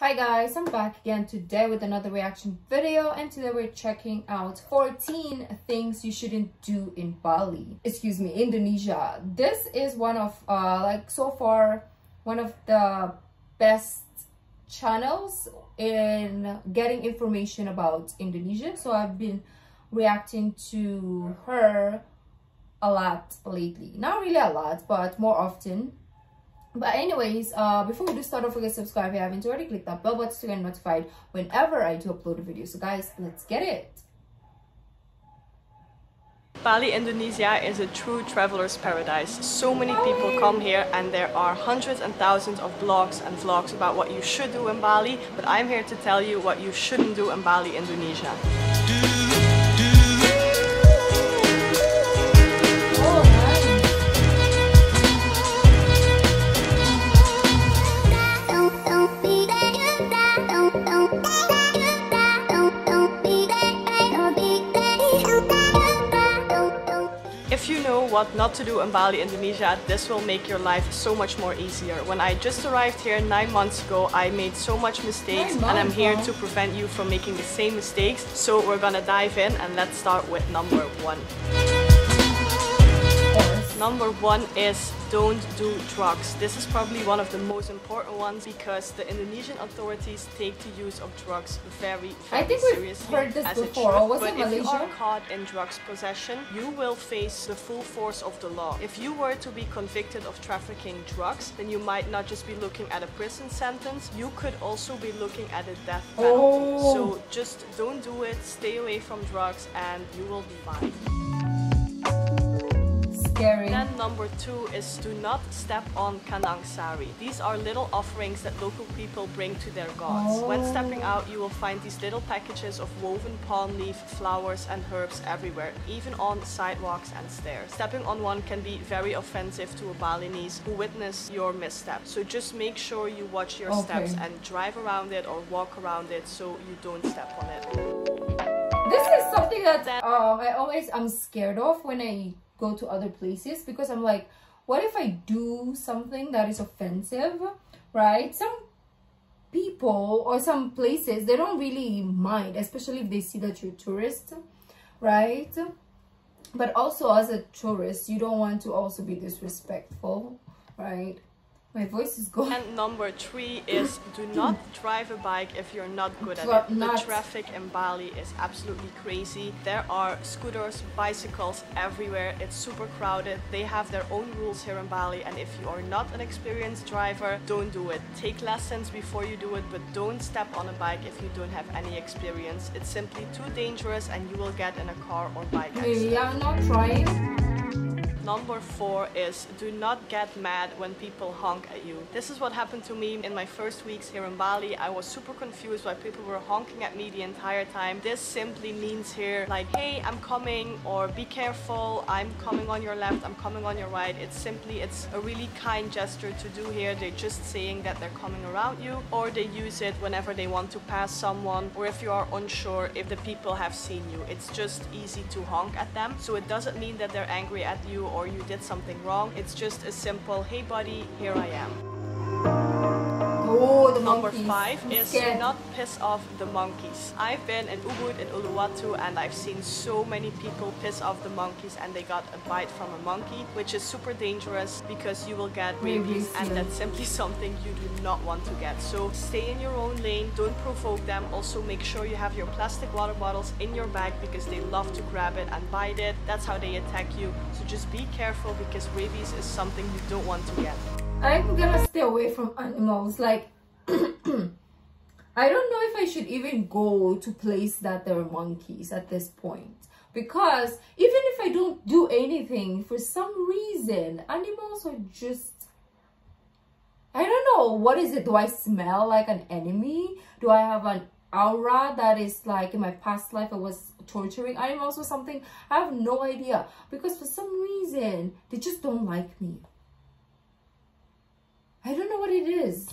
Hi guys, I'm back again today with another reaction video, and today we're checking out 14 things you shouldn't do in Bali. Excuse me, Indonesia. This is one of so far one of the best channels in getting information about Indonesia. So I've been reacting to her a lot lately. Not really a lot, but more often. But anyways, before we do start, don't forget to subscribe if you haven't already. Click that bell button to get notified whenever I do upload a video. So guys, let's get it. Bali, Indonesia is a true traveler's paradise. So many people come here and there are hundreds and thousands of blogs and vlogs about what you should do in Bali. But I'm here to tell you what you shouldn't do in Bali, Indonesia. If you know what not to do in Bali, Indonesia, this will make your life so much more easier. When I just arrived here 9 months ago, I made so much mistakes and I'm here to prevent you from making the same mistakes. So we're gonna dive in and let's start with number 1. Number 1 is don't do drugs. This is probably one of the most important ones because the Indonesian authorities take the use of drugs very seriously. We've heard this before. Was it Malaysia? If you are caught in drugs possession, you will face the full force of the law. If you were to be convicted of trafficking drugs, then you might not just be looking at a prison sentence, you could also be looking at a death penalty. So just don't do it, stay away from drugs and you will be fine. Scary. Then number 2 is do not step on kanangsari. These are little offerings that local people bring to their gods. When stepping out, you will find these little packages of woven palm leaf, flowers and herbs everywhere, even on sidewalks and stairs. Stepping on one can be very offensive to a Balinese who witness your misstep. So just make sure you watch your steps and drive around it or walk around it so you don't step on it. This is something that I'm scared of when I go to other places, because I'm like, what if I do something that is offensive, right? Some people or some places, they don't really mind, especially if they see that you're a tourist, right? But also as a tourist, you don't want to also be disrespectful, right? My voice is going. And number 3 is do not drive a bike if you're not good at it. The traffic in Bali is absolutely crazy. There are scooters, bicycles everywhere. It's super crowded. They have their own rules here in Bali, and if you are not an experienced driver, don't do it. Take lessons before you do it, but don't step on a bike if you don't have any experience. It's simply too dangerous and you will get in a car or bike accident. Maybe I'm not trying. Number 4 is do not get mad when people honk at you. This is what happened to me in my first weeks here in Bali. I was super confused why people were honking at me the entire time. This simply means here like, hey, I'm coming, or be careful, I'm coming on your left, I'm coming on your right. It's a really kind gesture to do here. They're just saying that they're coming around you, or they use it whenever they want to pass someone, or if you are unsure if the people have seen you. It's just easy to honk at them. So it doesn't mean that they're angry at you or you did something wrong. It's just a simple, hey buddy, here I am. Oh, the Number monkeys. 5 is do not piss off the monkeys. I've been in Ubud, in Uluwatu, and I've seen so many people piss off the monkeys and they got a bite from a monkey, which is super dangerous because you will get rabies, and that's simply something you do not want to get. So stay in your own lane, don't provoke them. Also make sure you have your plastic water bottles in your bag because they love to grab it and bite it. That's how they attack you. So just be careful because rabies is something you don't want to get. I'm gonna stay away from animals. Like, I don't know if I should even go to place that there are monkeys at this point, because even if I don't do anything, for some reason animals are just, I don't know, what is it? Do I smell like an enemy? Do I have an aura that is like in my past life I was torturing animals or something? I have no idea, because for some reason they just don't like me. I don't know what it is.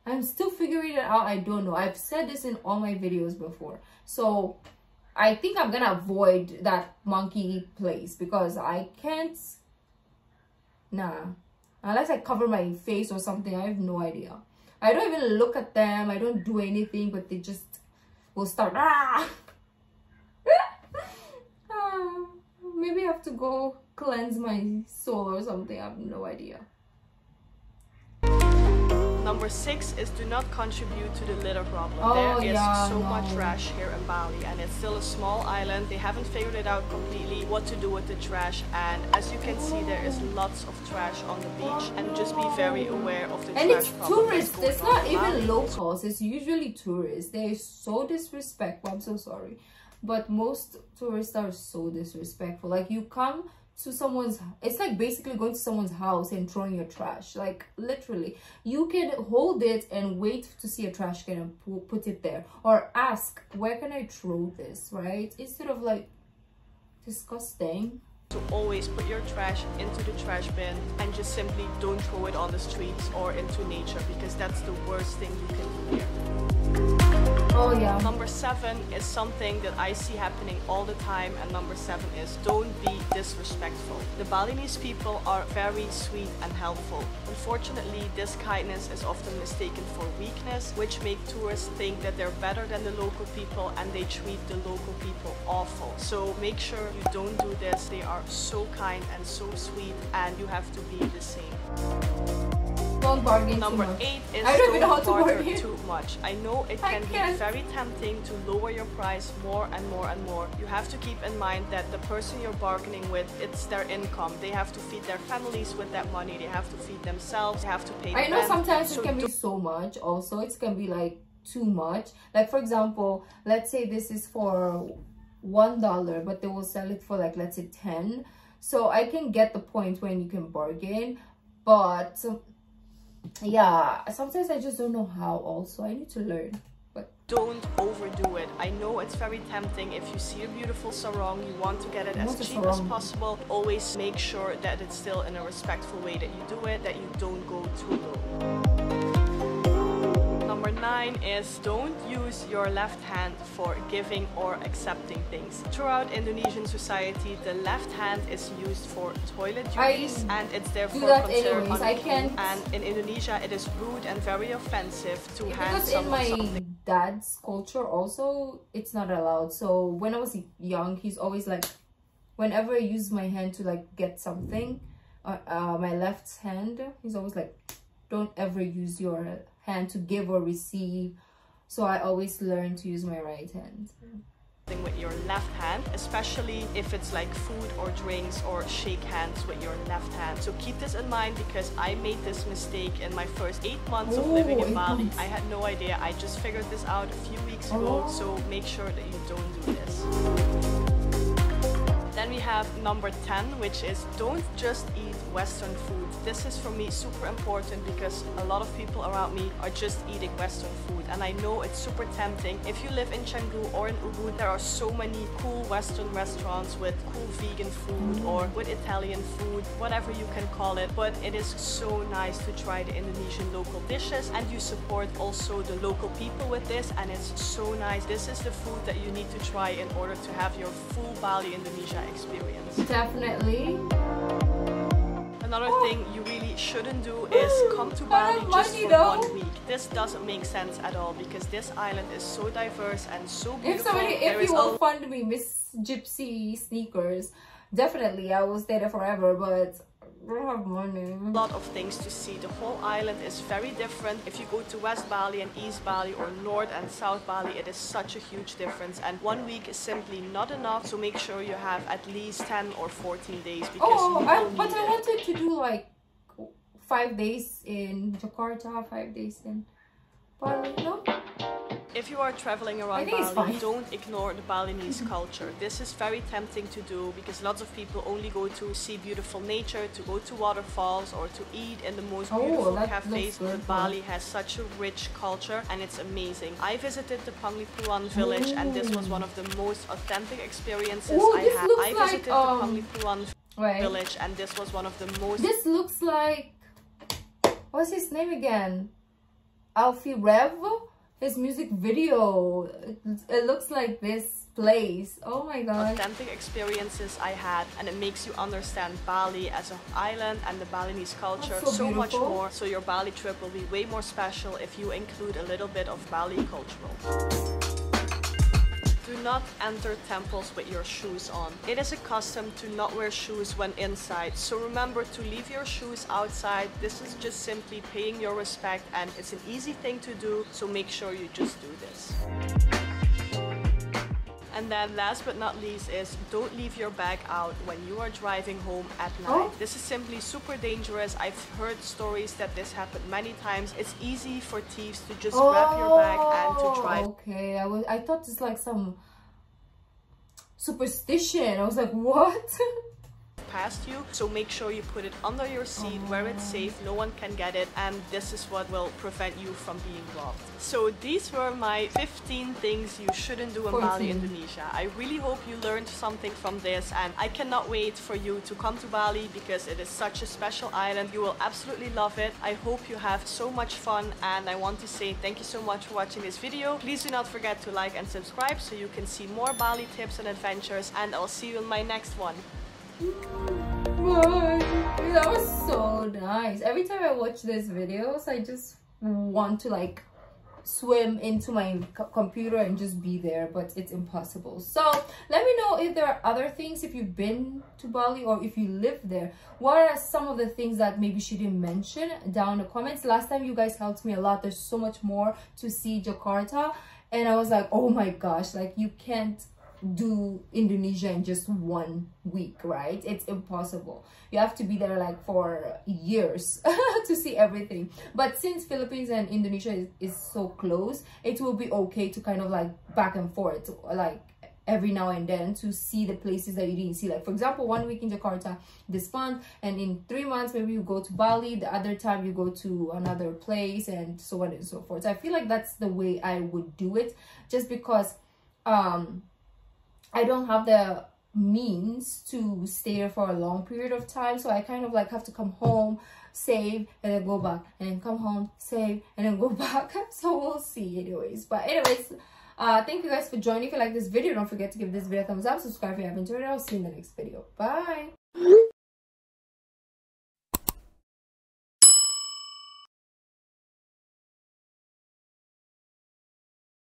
I'm still figuring it out. I don't know. I've said this in all my videos before. So I think I'm gonna avoid that monkey place because I can't. Nah. Unless I cover my face or something. I have no idea. I don't even look at them, I don't do anything, but they just will start maybe I have to go cleanse my soul or something. I have no idea. Number 6 is do not contribute to the litter problem. Oh, there is so no. much trash here in Bali, and it's still a small island. They haven't figured it out completely what to do with the trash, and as you can see, there is lots of trash on the beach, and just be very aware of the and trash it's problem. tourists, it's not even locals, it's usually tourists. They're so disrespectful. I'm so sorry, but most tourists are so disrespectful. Like, you come to someone's, it's like basically going to someone's house and throwing your trash. Like, literally, you can hold it and wait to see a trash can and put it there, or ask, where can I throw this, right? Instead of like, disgusting. So always put your trash into the trash bin, and just simply don't throw it on the streets or into nature, because that's the worst thing you can do here. Oh yeah. Number 7 is something that I see happening all the time, and number 7 is don't be disrespectful. The Balinese people are very sweet and helpful. Unfortunately, this kindness is often mistaken for weakness, which make tourists think that they're better than the local people, and they treat the local people awful. So make sure you don't do this. They are so kind and so sweet, and you have to be the same. Don't bargain Number too much. 8 is I don't even know how don't to barter bargain too much. I know it can be very tempting to lower your price more and more and more. You have to keep in mind that the person you're bargaining with, it's their income. They have to feed their families with that money. They have to feed themselves. They have to pay. I know rent. sometimes So it can be so much. Also, it can be like too much. Like, for example, let's say this is for $1, but they will sell it for like, let's say 10. So I can get the point when you can bargain, but yeah, sometimes I just don't know how. Also, I need to learn. But don't overdo it. I know it's very tempting. If you see a beautiful sarong, you want to get it as cheap as possible. Always make sure that it's still in a respectful way that you do it, that you don't go too low. Number 9 is don't use your left hand for giving or accepting things. Throughout Indonesian society, the left hand is used for toilet duties, and it's therefore considered unclean. And in Indonesia, it is rude and very offensive to hand someone something. Because in my dad's culture also, it's not allowed. So when I was young, he's always like, whenever I use my hand to like get something, my left hand, he's always like, don't ever use your hand to give or receive. So I always learn to use my right hand. With your left hand, especially if it's like food or drinks, or shake hands with your left hand. So keep this in mind, because I made this mistake in my first 8 months of living in Bali. I had no idea. I just figured this out a few weeks ago. So make sure that you don't do this. Then we have number 10, which is don't just eat Western food. This is for me super important, because a lot of people around me are just eating Western food, and I know it's super tempting. If you live in Canggu or in Ubud, there are so many cool Western restaurants with cool vegan food or with Italian food, whatever you can call it, but it is so nice to try the Indonesian local dishes, and you support also the local people with this, and it's so nice. This is the food that you need to try in order to have your full Bali Indonesia experience. Definitely. Another thing you really shouldn't do is come to Bali just for 1 week. This doesn't make sense at all, because this island is so diverse and so beautiful. If you will fund me, Miss Gypsyinsneakers, definitely I will stay there forever, but I don't have money. A lot of things to see. The whole island is very different. If you go to West Bali and East Bali, or North and South Bali, it is such a huge difference, and 1 week is simply not enough. So make sure you have at least 10 or 14 days, because I wanted to do like 5 days in Jakarta, 5 days in Bali, no? If you are traveling around Bali, don't ignore the Balinese culture. This is very tempting to do, because lots of people only go to see beautiful nature, to go to waterfalls, or to eat in the most beautiful cafes. But Bali has such a rich culture, and it's amazing. I visited the Panglipuran village, and this was one of the most authentic experiences I had. I visited the Panglipuran village, and this was one of the most... This looks like... What's his name again? Alfie Rev? His music video, it looks like this. place. Oh my god. Authentic experiences I had, and it makes you understand Bali as an island and the Balinese culture so much more. So your Bali trip will be way more special if you include a little bit of Bali cultural. Do not enter temples with your shoes on. It is a custom to not wear shoes when inside, so remember to leave your shoes outside. This is just simply paying your respect, and it's an easy thing to do, so make sure you just do this. And then last but not least is don't leave your bag out when you are driving home at night. This is simply super dangerous. I've heard stories that this happened many times. It's easy for thieves to just grab your bag and to drive. Okay, I thought it's like some superstition. I was like, what? Past you, so make sure you put it under your seat where it's safe, no one can get it, and this is what will prevent you from being robbed. So these were my 15 things you shouldn't do in Bali, Indonesia. I really hope you learned something from this, and I cannot wait for you to come to Bali because it is such a special island. You will absolutely love it. I hope you have so much fun, and I want to say thank you so much for watching this video. Please do not forget to like and subscribe so you can see more Bali tips and adventures, and I'll see you in my next one. Bye. That was so nice. Every time I watch these videos, I just want to like swim into my computer and just be there, but it's impossible. So let me know if there are other things, if you've been to Bali or if you live there. What are some of the things that maybe she didn't mention down in the comments? Last time you guys helped me a lot. There's so much more to see Jakarta, and I was like, oh my gosh, like you can't do Indonesia in just 1 week, right? It's impossible. You have to be there like for years to see everything. But since Philippines and Indonesia is so close, it will be okay to kind of like back and forth, like every now and then, to see the places that you didn't see. Like for example, 1 week in Jakarta this month, and in 3 months maybe you go to Bali, the other time you go to another place, and so on and so forth. So I feel like that's the way I would do it, just because I don't have the means to stay there for a long period of time. So I kind of like have to come home, save, and then go back, and then come home, save, and then go back. So we'll see anyways. But anyways, thank you guys for joining. If you like this video, don't forget to give this video a thumbs up, subscribe if you haven't already. I'll see you in the next video. Bye.